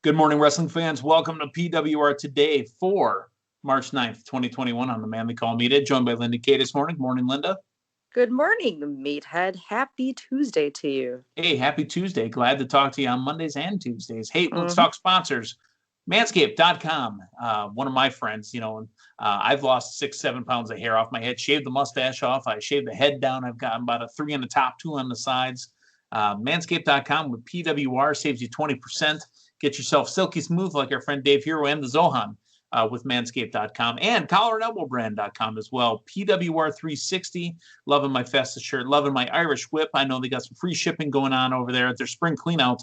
Good morning, wrestling fans. Welcome to PWR Today for March 9th, 2021 on the Man We Call Meathead, joined by Linda Kay this morning. Morning, Linda. Good morning, Meathead. Happy Tuesday to you. Hey, happy Tuesday. Glad to talk to you on Mondays and Tuesdays. Hey, let's talk sponsors. Manscaped.com. One of my friends, I've lost 6-7 pounds of hair off my head, shaved the mustache off. I shaved the head down. I've got about a 3 on the top, 2 on the sides. Manscaped.com with PWR saves you 20%. Get yourself silky smooth like our friend Dave Hero and the Zohan with Manscaped.com and collarandelbowbrand.com as well. PWR 360. Loving my fastest shirt. Loving my Irish whip. I know they got some free shipping going on over there at their spring cleanout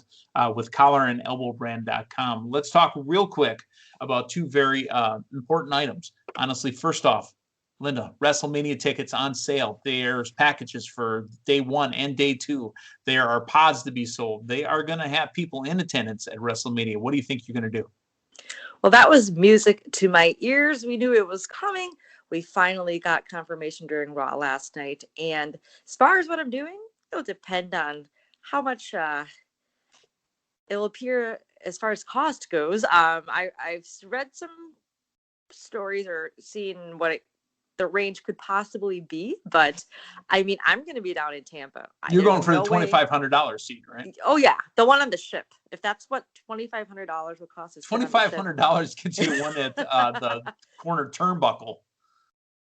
with collarandelbowbrand.com. Let's talk real quick about two very important items. Honestly, first off, Linda, WrestleMania tickets on sale. There's packages for day 1 and day 2. There are pods to be sold. They are going to have people in attendance at WrestleMania. What do you think you're going to do? Well, that was music to my ears. We knew it was coming. We finally got confirmation during Raw last night. And as far as what I'm doing, it'll depend on how much it'll appear as far as cost goes. I've read some stories or seen what the range could possibly be, but I mean, I'm going to be down in Tampa. You're going for the $2,500 seat, right? Oh yeah, the one on the ship. If that's what $2,500 will cost, is $2,500 gets you one at the corner turnbuckle.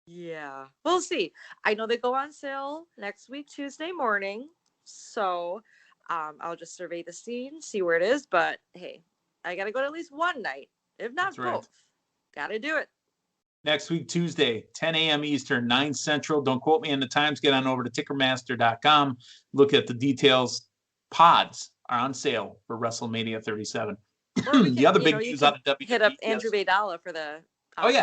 Yeah, we'll see. I know they go on sale next week, Tuesday morning, so I'll just survey the scene, see where it is. But hey, I got to go to at least one night, if not both. Got to do it. Next week, Tuesday, 10 a.m. Eastern, 9 Central. Don't quote me on the times. Get on over to Ticketmaster.com. Look at the details. Pods are on sale for WrestleMania 37. The other big news out of WWE. Hit up Andrew Baydala for the.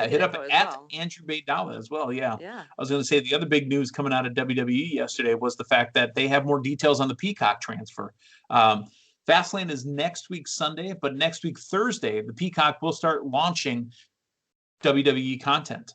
Hit up at Andrew Baydala as well. Yeah. I was going to say the other big news coming out of WWE yesterday was the fact that they have more details on the Peacock transfer. Fastlane is next week Sunday, but next week Thursday, the Peacock will start launching WWE content.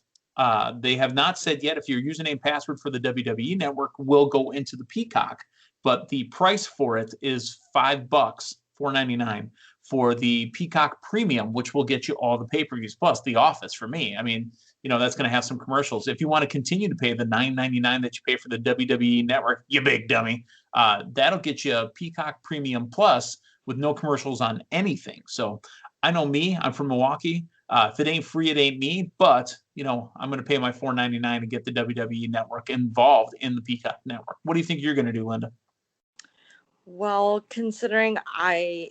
They have not said yet if your username password for the WWE network will go into the Peacock, but the price for it is $5, $4.99 for the Peacock Premium, which will get you all the pay-per-views plus The Office for me. I mean, that's going to have some commercials. If you want to continue to pay the $9.99 that you pay for the WWE network, you big dummy, that'll get you a Peacock Premium Plus with no commercials on anything. So I know me, I'm from Milwaukee. If it ain't free, it ain't me. But, I'm going to pay my $4.99 and get the WWE network involved in the Peacock network. What do you think you're going to do, Linda? Well, considering I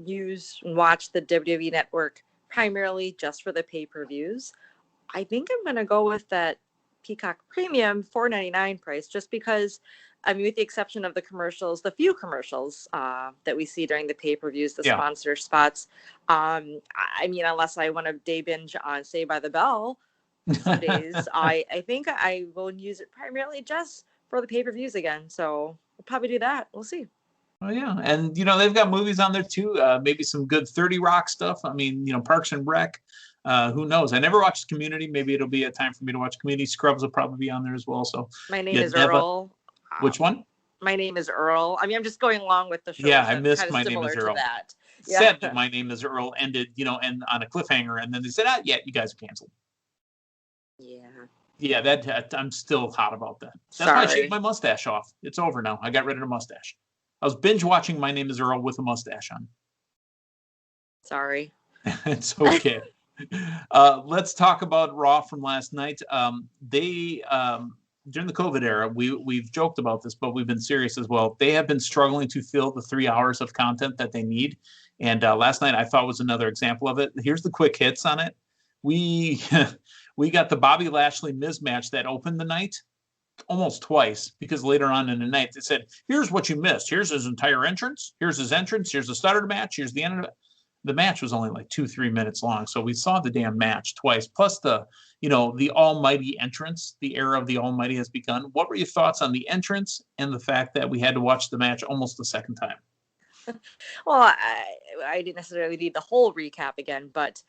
use and watch the WWE network primarily just for the pay-per-views, I think I'm going to go with that Peacock Premium $4.99 price, just because, I mean, with the exception of the commercials, the few commercials that we see during the pay-per-views, the sponsor spots. I mean, unless I want to day binge on Saved by the Bell some days, I think I will use it primarily just for the pay-per-views again. So we'll probably do that. We'll see. Oh, yeah. And, they've got movies on there, too. Maybe some good 30 Rock stuff. I mean, Parks and Rec. Who knows? I never watched Community. Maybe it'll be a time for me to watch Community. Scrubs will probably be on there as well. So My Name is Earl. Which one? My Name is Earl. I mean, I'm just going along with the show. Yeah, I missed My Name is Earl. That. Said that My Name is Earl ended, and on a cliffhanger, and then they said, you guys are canceled. Yeah. Yeah, that I'm still hot about that. That's why I shaved my mustache off. It's over now. I got rid of the mustache. I was binge watching My Name is Earl with a mustache on. Sorry. It's okay. Let's talk about Raw from last night. They during the COVID era, we've joked about this, but we've been serious as well. They have been struggling to fill the 3 hours of content that they need. And last night I thought was another example of it. Here's the quick hits on it. We got the Bobby Lashley Miz match that opened the night almost twice, because later on in the night they said, here's what you missed. Here's his entire entrance. Here's his entrance. Here's the start of the match. Here's the end of it. The match was only like 2-3 minutes long. So we saw the damn match twice, plus the almighty entrance. The era of the almighty has begun. What were your thoughts on the entrance and the fact that we had to watch the match almost the second time? Well, I didn't necessarily need the whole recap again, but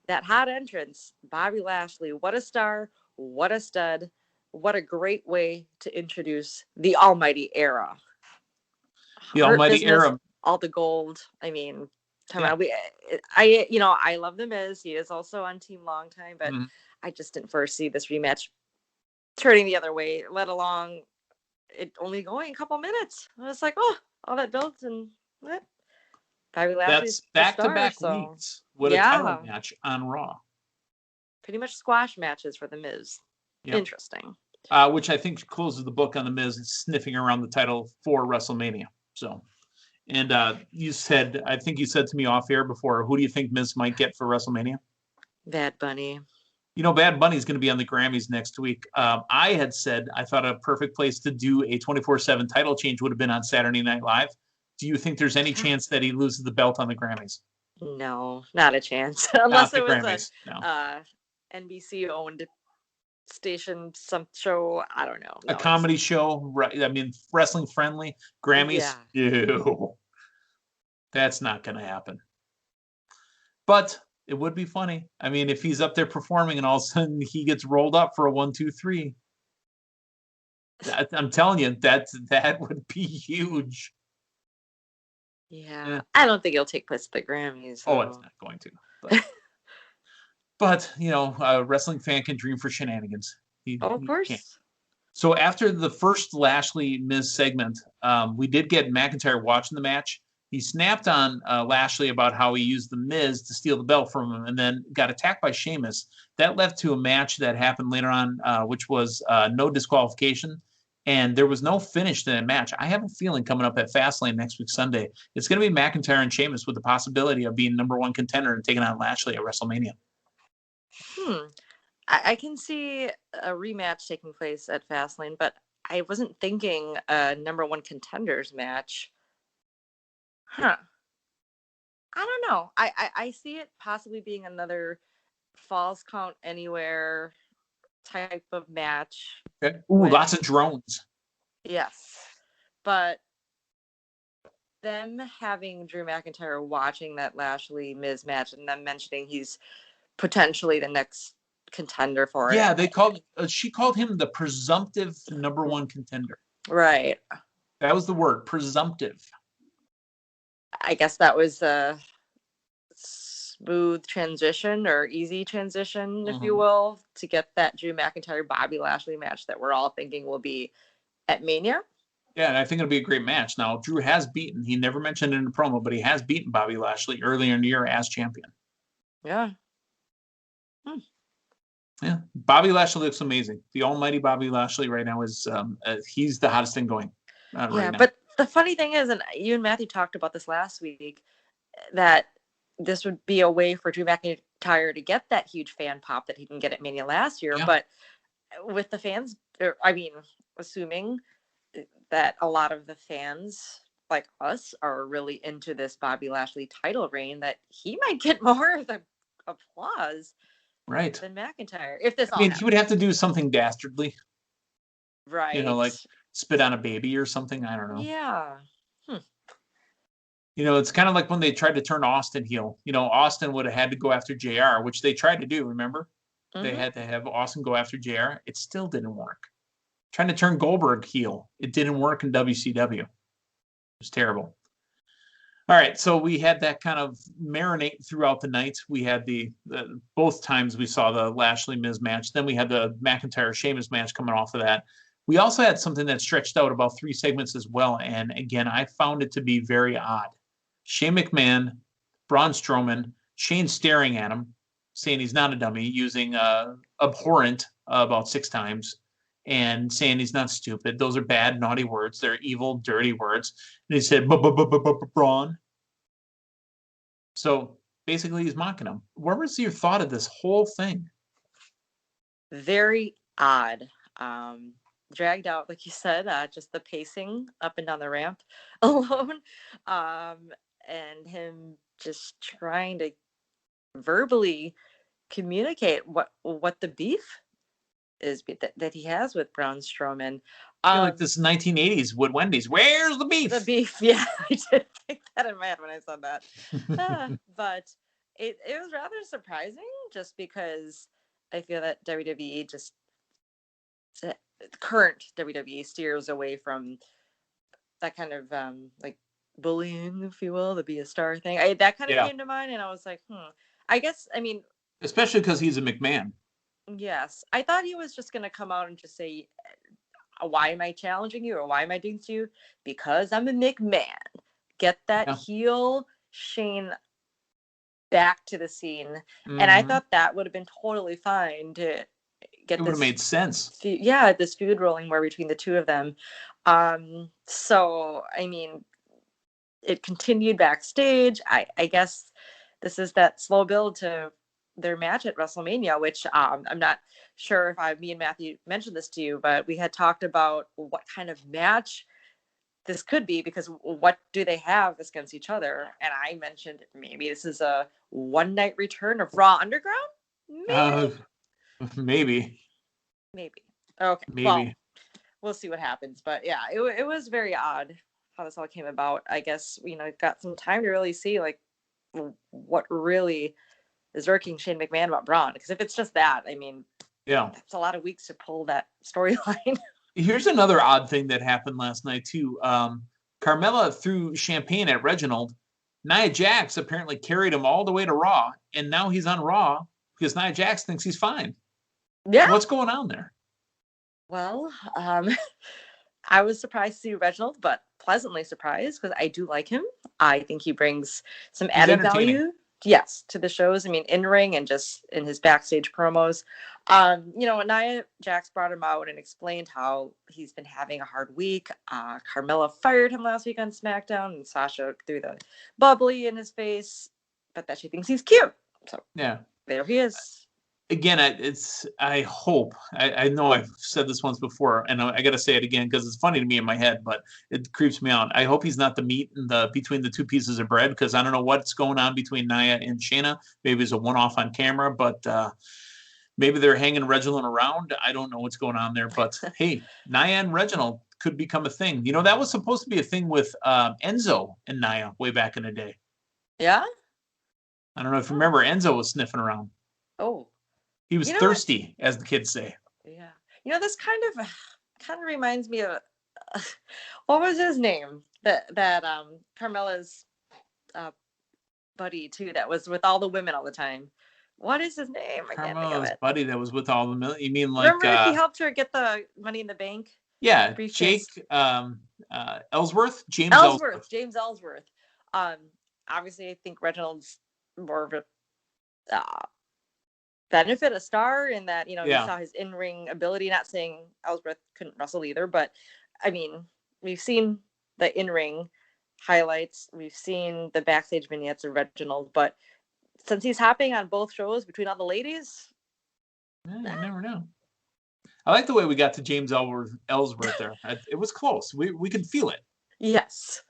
that hot entrance, Bobby Lashley, what a star, what a stud, what a great way to introduce the almighty era. The almighty era. All the gold. I mean, Come on, I love The Miz. He is also on Team Long Time, but I just didn't foresee this rematch turning the other way, let alone it only going a couple minutes. I was like, oh, all that builds and what? Bobby Lashley's that's back-to-back star, weeks with a title match on Raw. Pretty much squash matches for The Miz. Yep. Interesting. Which I think closes the book on The Miz sniffing around the title for WrestleMania. So, and I think you said to me off air before, who do you think Miz might get for WrestleMania? Bad Bunny. Bad Bunny's going to be on the Grammys next week. I had said I thought a perfect place to do a 24/7 title change would have been on Saturday Night Live. Do you think there's any chance that he loses the belt on the Grammys? No, not a chance. Unless it was NBC-owned station, some show. I don't know. No, a comedy show, right? I mean, wrestling friendly. Grammys. Yeah. Ew. That's not going to happen. But it would be funny. I mean, if he's up there performing and all of a sudden he gets rolled up for a 1, 2, 3. I'm telling you, that would be huge. Yeah. I don't think he'll take place at the Grammys. So. Oh, it's not going to. But a wrestling fan can dream for shenanigans. Of course. Can't. So after the first Lashley Miz segment, we did get McIntyre watching the match. He snapped on Lashley about how he used the Miz to steal the belt from him and then got attacked by Sheamus. That led to a match that happened later on, which was no disqualification. And there was no finish to that match. I have a feeling coming up at Fastlane next week, Sunday, it's going to be McIntyre and Sheamus with the possibility of being number one contender and taking on Lashley at WrestleMania. I can see a rematch taking place at Fastlane, but I wasn't thinking a number one contenders match. I don't know. I see it possibly being another Falls Count Anywhere type of match. Okay. Ooh, lots of drones. Yes. But them having Drew McIntyre watching that Lashley Miz match and them mentioning he's potentially the next contender for it. Yeah, she called him the presumptive number one contender. Right. That was the word, presumptive. I guess that was a smooth transition or easy transition, if you will, to get that Drew McIntyre Bobby Lashley match that we're all thinking will be at Mania. Yeah, and I think it'll be a great match. Now, Drew has beaten, he never mentioned it in the promo, but he has beaten Bobby Lashley earlier in the year as champion. Yeah. Yeah, Bobby Lashley looks amazing. The almighty Bobby Lashley right now is he's the hottest thing going right now. But the funny thing is, and you and Matthew talked about this last week, that this would be a way for Drew McIntyre to get that huge fan pop that he didn't get at Mania last year. Yeah. But with the fans, assuming that a lot of the fans like us are really into this Bobby Lashley title reign, that he might get more of the applause. Right. Than McIntyre. If this he would have to do something dastardly. Right. Like spit on a baby or something. I don't know. Yeah. It's kind of like when they tried to turn Austin heel. Austin would have had to go after JR, which they tried to do, remember? They had to have Austin go after JR. It still didn't work. Trying to turn Goldberg heel. It didn't work in WCW. It was terrible. All right, so we had that kind of marinate throughout the night. We had the both times we saw the Lashley Miz match. Then we had the McIntyre Sheamus match coming off of that. We also had something that stretched out about 3 segments as well. And again, I found it to be very odd. Shane McMahon, Braun Strowman, Shane staring at him, saying he's not a dummy, using abhorrent about 6 times. And saying he's not stupid. Those are bad, naughty words. They're evil, dirty words. And he said, Braun. So basically, he's mocking him. What was your thought of this whole thing? Very odd. Dragged out, like you said, just the pacing up and down the ramp alone. And him just trying to verbally communicate what the beef is that he has with Braun Strowman. Like this 1980s Wood Wendy's. Where's the beef? The beef, yeah. I did think that in my head when I said that. But it was rather surprising just because I feel that WWE current WWE steers away from that kind of bullying, if you will, to be a star thing. That kind of came to mind, and I was like, I guess, I mean, especially because he's a McMahon. Yes, I thought he was just going to come out and just say, why am I challenging you, or why am I doing this to you? Because I'm a McMahon. Get that heel Shane back to the scene. And I thought that would have been totally fine to get it would have made sense. This feud rolling more between the two of them. So, I mean, it continued backstage. I guess this is that slow build to their match at WrestleMania, which I'm not sure if me and Matthew mentioned this to you, but we had talked about what kind of match this could be, because what do they have against each other? And I mentioned maybe this is a one-night return of Raw Underground? Maybe. Okay. Maybe. Well, we'll see what happens. But yeah, it was very odd how this all came about. I guess, got some time to really see like what really is irking Shane McMahon about Braun. Because if it's just that, I mean, it's a lot of weeks to pull that storyline. Here's another odd thing that happened last night too. Carmella threw champagne at Reginald. Nia Jax apparently carried him all the way to Raw, and now he's on Raw because Nia Jax thinks he's fine. Yeah. What's going on there? Well, I was surprised to see Reginald, but pleasantly surprised because I do like him. I think he brings some added value. Yes, to the shows. I mean, in ring and just in his backstage promos. Nia Jax brought him out and explained how he's been having a hard week. Carmella fired him last week on SmackDown, and Sasha threw the bubbly in his face, but that she thinks he's cute. So there he is. Again, I hope, I know I've said this once before, and I got to say it again because it's funny to me in my head, but it creeps me out. I hope he's not the meat between the two pieces of bread, because I don't know what's going on between Nia and Shayna. Maybe it's a one-off on camera, but maybe they're hanging Reginald around. I don't know what's going on there, but hey, Nia and Reginald could become a thing. That was supposed to be a thing with Enzo and Nia way back in the day. Yeah? I don't know if you remember, Enzo was sniffing around. Oh. He was thirsty, as the kids say. Yeah. This kind of reminds me of what was his name? That Carmella's buddy too, that was with all the women all the time. What is his name? I can't think of it. Buddy that was with all the women. You mean like? Remember he helped her get the Money in the Bank? Yeah, Jake Ellsworth. James Ellsworth. Obviously, I think Reginald's more of a benefit, a star in that, you saw his in-ring ability. Not saying Ellsworth couldn't wrestle either, but I mean, we've seen the in-ring highlights, we've seen the backstage vignettes of Reginald, but since he's hopping on both shows between all the ladies, you never know. I like the way we got to James Ellsworth there. It was close. We could feel it. Yes.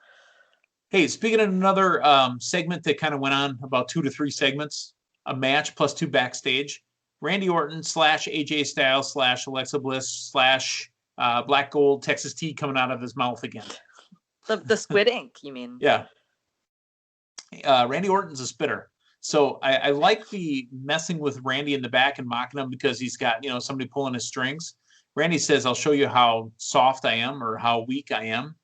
Hey, speaking of another segment that kind of went on, about 2 to 3 segments, a match plus 2 backstage. Randy Orton / AJ Styles / Alexa Bliss / Black Gold Texas tea coming out of his mouth again. The squid ink, you mean? Yeah. Randy Orton's a spitter. So I like the messing with Randy in the back and mocking him because he's got, somebody pulling his strings. Randy says, I'll show you how soft I am or how weak I am.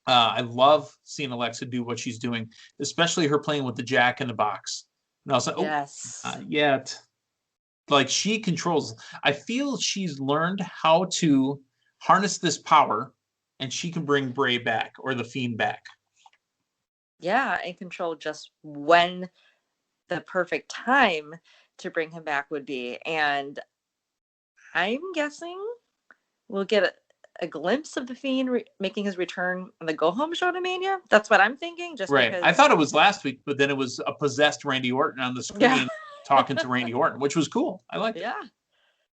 I love seeing Alexa do what she's doing, especially her playing with the Jack in the Box. And I was like, yes. Like she controls. I feel she's learned how to harness this power, and she can bring Bray back or the Fiend back. Yeah, and control just when the perfect time to bring him back would be. And I'm guessing we'll get a glimpse of the Fiend making his return on the Go Home show to Mania. That's what I'm thinking. Just right. Because... I thought it was last week, but then it was a possessed Randy Orton on the screen talking to Randy Orton, which was cool. I liked it.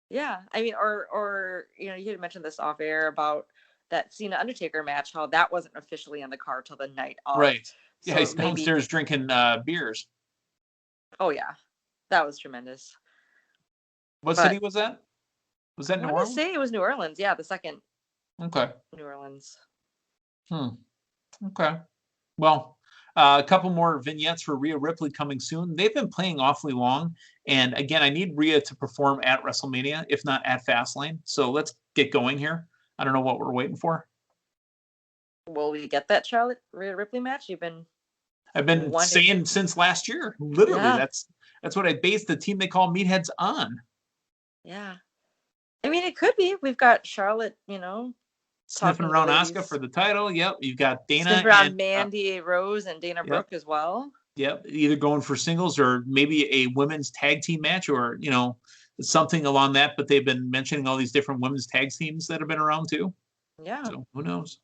Yeah. I mean, or you had mentioned this off air about that Cena Undertaker match, how that wasn't officially on the card till the night off. Right. Yeah, so he's downstairs drinking beers. Oh yeah, that was tremendous. What city was that? Was that New Orleans? I want to say it was New Orleans. Yeah, the second. Okay. New Orleans. Okay. Well, a couple more vignettes for Rhea Ripley coming soon. They've been playing awfully long. And again, I need Rhea to perform at WrestleMania, if not at Fastlane. So let's get going here. I don't know what we're waiting for. Will we get that Charlotte Rhea Ripley match? I've been saying since last year. Literally, that's what I based the team they call Meatheads on. Yeah. I mean, it could be. We've got Charlotte, sniffing around Asuka for the title. Yep. You've got Dana sniffing around Mandy Rose and Dana Brooke as well. Yep. Either going for singles or maybe a women's tag team match or, something along that. But they've been mentioning all these different women's tag teams that have been around too. Yeah. So who knows?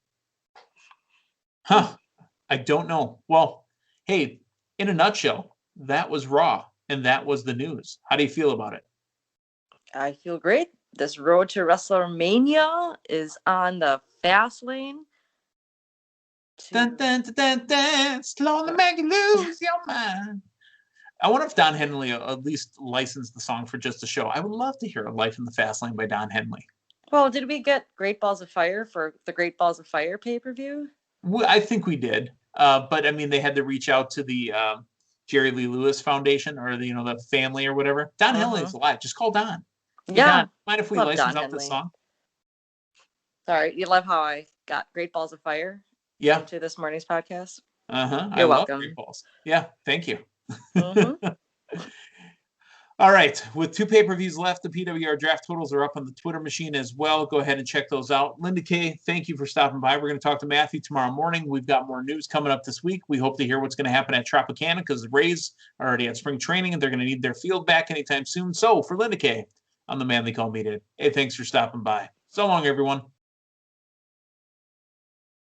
Huh. I don't know. Well, hey, in a nutshell, that was Raw and that was the news. How do you feel about it? I feel great. This road to WrestleMania is on the fast lane. Dun, dun, dun, dun, dun, slowly make you lose your mind. I wonder if Don Henley at least licensed the song for just a show. I would love to hear A Life in the Fast Lane by Don Henley. Well, did we get Great Balls of Fire for the Great Balls of Fire pay-per-view? I think we did. But I mean, they had to reach out to the Jerry Lee Lewis Foundation or the family or whatever. Don Henley's alive. Just call Don. Hey, Don, mind if we license out this song? Sorry, you love how I got Great Balls of Fire into this morning's podcast? You're welcome. Love Great Balls. Yeah, thank you. All right, with 2 pay-per-views left, the PWR draft totals are up on the Twitter machine as well. Go ahead and check those out. Linda Kay, thank you for stopping by. We're going to talk to Matthew tomorrow morning. We've got more news coming up this week. We hope to hear what's going to happen at Tropicana because the Rays are already at spring training and they're going to need their field back anytime soon. So for Linda Kay, I'm the man they call Meathead. Hey, thanks for stopping by. So long, everyone.